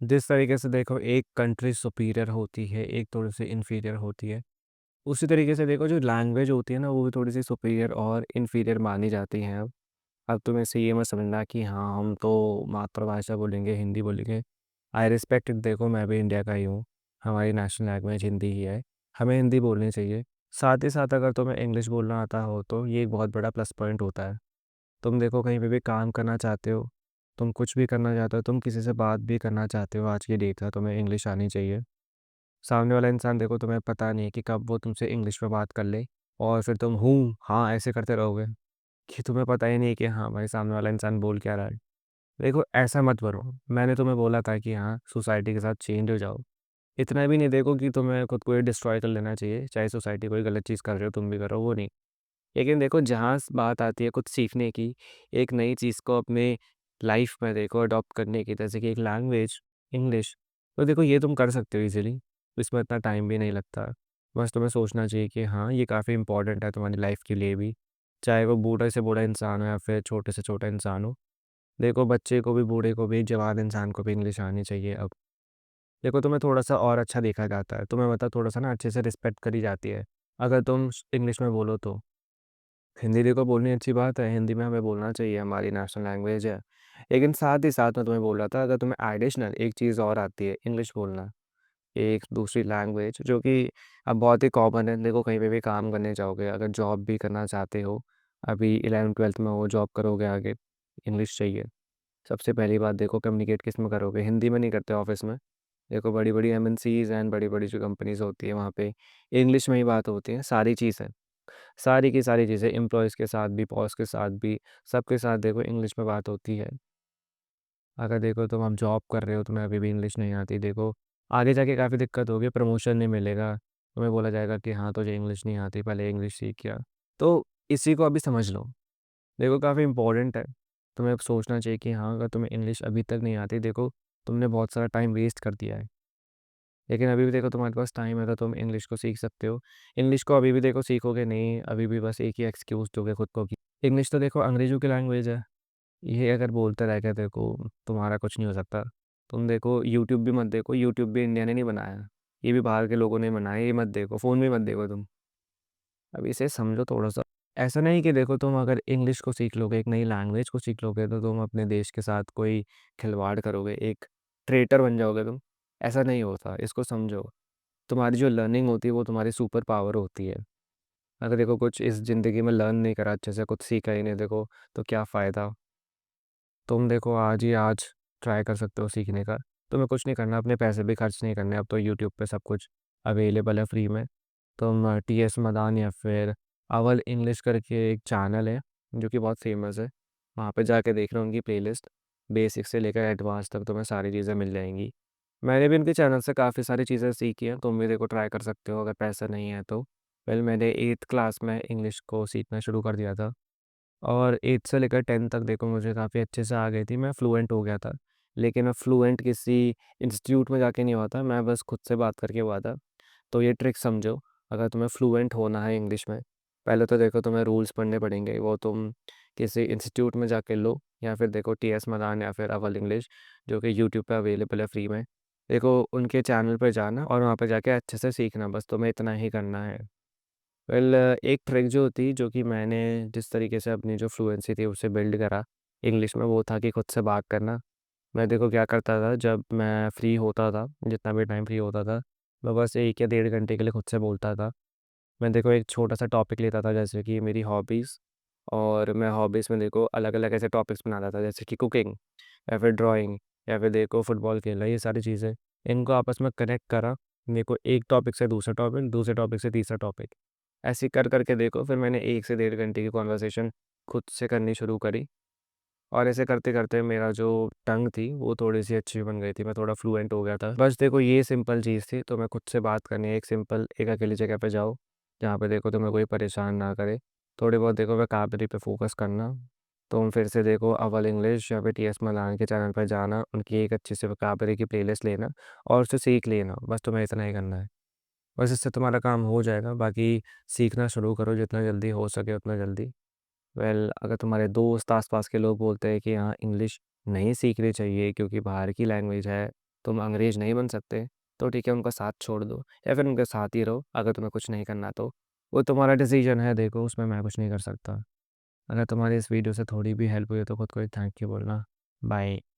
जिस तरीके से देखो एक कंट्री सुपीरियर होती है, एक थोड़ी-सी इन्फीरियर होती है, उसी तरीके से देखो जो लैंग्वेज होती है ना, वो भी थोड़ी-सी सुपीरियर और इन्फीरियर मानी जाती हैं अब। अब तुम इससे ये मत समझना कि हाँ, हम तो मातृभाषा बोलेंगे, हिंदी बोलेंगे। आई रिस्पेक्ट इट, देखो मैं भी इंडिया का ही हूँ, हमारी नेशनल लैंग्वेज हिंदी ही है, हमें हिंदी बोलनी चाहिए। साथ ही साथ अगर तुम्हें इंग्लिश बोलना आता हो तो ये एक बहुत बड़ा प्लस पॉइंट होता है। तुम देखो कहीं पे भी काम करना चाहते हो, तुम कुछ भी करना चाहते हो, तुम किसी से बात भी करना चाहते हो आज की डेट में, तुम्हें इंग्लिश आनी चाहिए। सामने वाला इंसान देखो तुम्हें पता नहीं है कि कब वो तुमसे इंग्लिश में बात कर ले और फिर तुम हूँ, हाँ ऐसे करते रहोगे कि तुम्हें पता ही नहीं कि हाँ भाई सामने वाला इंसान बोल क्या रहा है। देखो ऐसा मत करो। मैंने तुम्हें बोला था कि हाँ सोसाइटी के साथ चेंज हो जाओ। इतना भी नहीं देखो कि तुम्हें खुद को ही डिस्ट्रॉय कर लेना चाहिए, चाहे सोसाइटी कोई गलत चीज़ कर रहे हो तुम भी करो, वो नहीं। लेकिन देखो जहाँ बात आती है कुछ सीखने की, एक नई चीज़ को अपने लाइफ में देखो अडॉप्ट करने की, जैसे कि एक लैंग्वेज इंग्लिश, तो देखो ये तुम कर सकते हो इजीली। इसमें इतना टाइम भी नहीं लगता। बस तुम्हें सोचना चाहिए कि हाँ ये काफ़ी इंपॉर्टेंट है तुम्हारी लाइफ के लिए भी, चाहे वो बूढ़े से बूढ़ा इंसान हो या फिर छोटे से छोटा इंसान हो। देखो बच्चे को भी, बूढ़े को भी, जवान इंसान को भी इंग्लिश आनी चाहिए अब। देखो तुम्हें थोड़ा-सा और अच्छा देखा जाता है, तुम्हें मतलब थोड़ा-सा ना अच्छे से रिस्पेक्ट करी जाती है, अगर तुम इंग्लिश में बोलो तो। हिंदी देखो बोलनी अच्छी बात है, हिंदी में हमें बोलना चाहिए, हमारी नेशनल लैंग्वेज है। लेकिन साथ ही साथ मैं तुम्हें बोल रहा था, अगर तुम्हें एडिशनल एक चीज़ और आती है, इंग्लिश बोलना, एक दूसरी लैंग्वेज जो कि अब बहुत ही कॉमन है। देखो कहीं पे भी काम करने जाओगे, अगर जॉब भी करना चाहते हो, अभी 11th-12th में हो, जॉब करोगे आगे, इंग्लिश चाहिए। सबसे पहली बात देखो कम्युनिकेट किस में करोगे, हिंदी में नहीं करते ऑफ़िस में। देखो बड़ी-बड़ी एमएनसीज़ एंड बड़ी-बड़ी जो कंपनीज़ होती है वहाँ पे इंग्लिश में ही बात होती है, सारी चीज़ें। सारी की सारी चीज़ें एम्प्लॉइज़ के साथ भी, बॉस के साथ भी, सबके साथ देखो इंग्लिश में बात होती है। अगर देखो तुम अब जॉब कर रहे हो, तुम्हें अभी भी इंग्लिश नहीं आती, देखो आगे जाके काफ़ी दिक्कत होगी, प्रमोशन नहीं मिलेगा। तुम्हें बोला जाएगा कि हाँ, तुझे इंग्लिश नहीं आती, पहले इंग्लिश सीख क्या। तो इसी को अभी समझ लो। देखो काफ़ी इम्पोर्टेंट है। तुम्हें अब सोचना चाहिए कि हाँ, अगर तुम्हें इंग्लिश अभी तक नहीं आती, देखो तुमने बहुत सारा टाइम वेस्ट कर दिया है। लेकिन अभी भी देखो तुम्हारे पास टाइम है तो तुम इंग्लिश को सीख सकते हो। इंग्लिश को अभी भी देखो सीखोगे नहीं, अभी भी बस एक ही एक्सक्यूज़ दोगे खुद को कि इंग्लिश तो देखो अंग्रेज़ों की लैंग्वेज है। ये अगर बोलते रह गए देखो तुम्हारा कुछ नहीं हो सकता। तुम देखो यूट्यूब भी मत देखो, यूट्यूब भी इंडिया ने नहीं बनाया। ये भी बाहर के लोगों ने बनाया, ये मत देखो, फ़ोन भी मत देखो तुम। अब इसे समझो थोड़ा-सा। ऐसा नहीं कि देखो तुम अगर इंग्लिश को सीख लोगे, एक नई लैंग्वेज को सीख लोगे तो तुम अपने देश के साथ कोई खिलवाड़ करोगे, एक ट्रेटर बन जाओगे तुम। ऐसा नहीं होता, इसको समझो। तुम्हारी जो लर्निंग होती है वो तुम्हारी सुपर पावर होती है। अगर देखो कुछ इस ज़िंदगी में लर्न नहीं करा अच्छे से, कुछ सीखा ही नहीं देखो, तो क्या फ़ायदा? तुम देखो आज ही आज ट्राई कर सकते हो सीखने का। तुम्हें कुछ नहीं करना, अपने पैसे भी खर्च नहीं करने, अब तो यूट्यूब पे सब कुछ अवेलेबल है फ्री में। तुम टीएस मदान या फिर अवल इंग्लिश करके एक चैनल है, जो कि बहुत फ़ेमस है। वहाँ पे जाके देख लो उनकी प्लेलिस्ट, बेसिक से लेकर एडवांस तक तुम्हें सारी चीज़ें मिल जाएँगी। मैंने भी उनके चैनल से काफ़ी सारी चीज़ें सीखी हैं, तुम भी देखो ट्राई कर सकते हो अगर पैसा नहीं है तो। वेल मैंने 8th क्लास में इंग्लिश को सीखना शुरू कर दिया था और 8th से लेकर 10th तक देखो मुझे काफ़ी अच्छे से आ गई थी, मैं फ्लुएंट हो गया था। लेकिन मैं फ्लुएंट किसी इंस्टीट्यूट में जाके नहीं हुआ था, मैं बस खुद से बात करके हुआ था। तो ये ट्रिक समझो, अगर तुम्हें फ्लुएंट होना है इंग्लिश में, पहले तो देखो तुम्हें रूल्स पढ़ने पड़ेंगे, वो तुम किसी इंस्टीट्यूट में जाके लो या फिर देखो टीएस मदान या फिर अव्वल इंग्लिश, जो कि यूट्यूब पे अवेलेबल है फ्री में। देखो उनके चैनल पे जाना और वहाँ पे जाके अच्छे से सीखना, बस तुम्हें इतना ही करना है। वेल एक ट्रिक जो थी, जो कि मैंने जिस तरीके से अपनी जो फ्लुएंसी थी उसे बिल्ड करा इंग्लिश में, वो था कि खुद से बात करना। मैं देखो क्या करता था जब मैं फ्री होता था, जितना भी टाइम फ्री होता था, मैं बस 1 या डेढ़ घंटे के लिए खुद से बोलता था। मैं देखो एक छोटा-सा टॉपिक लेता था जैसे कि मेरी हॉबीज़, और मैं हॉबीज़ में देखो अलग-अलग ऐसे टॉपिक्स बनाता था जैसे कि कुकिंग या फिर ड्राइंग या फिर देखो फुटबॉल खेलना, ये सारी चीज़ें। इनको आपस में कनेक्ट करा, मेरे को एक टॉपिक से दूसरा टॉपिक, दूसरे टॉपिक से तीसरा टॉपिक। ऐसे कर के देखो फिर मैंने 1 से डेढ़ घंटे की कन्वर्सेशन खुद से करनी शुरू करी और ऐसे करते-करते मेरा जो टंग थी वो थोड़ी-सी अच्छी बन गई थी, मैं थोड़ा फ्लुएंट हो गया था। बस देखो ये सिंपल चीज़ थी, तो मैं खुद से बात करनी है, एक सिंपल एक अकेली जगह पे जाओ, जहाँ पे देखो तुम्हें कोई परेशान ना करे। थोड़ी बहुत देखो वोकैब्युलरी पे फ़ोकस करना। तुम फिर से देखो अव्वल इंग्लिश या फिर टीएस मलान के चैनल पर जाना, उनकी एक अच्छी सी वोकैब्युलरी की प्लेलिस्ट लेना और उसे सीख लेना। बस तुम्हें इतना ही करना है। बस इससे तुम्हारा काम हो जाएगा, बाकी सीखना शुरू करो जितना जल्दी हो सके उतना जल्दी। वेल अगर तुम्हारे दोस्त आस-पास के लोग बोलते हैं कि हाँ, इंग्लिश नहीं सीखनी चाहिए क्योंकि बाहर की लैंग्वेज है, तुम अंग्रेज नहीं बन सकते, तो ठीक है उनका साथ छोड़ दो या फिर उनके साथ ही रहो अगर तुम्हें कुछ नहीं करना तो। वो तुम्हारा डिसीजन है, देखो उसमें मैं कुछ नहीं कर सकता। अगर तुम्हारी इस वीडियो से थोड़ी भी हेल्प हुई हो तो खुद को थैंक यू बोलना। बाय।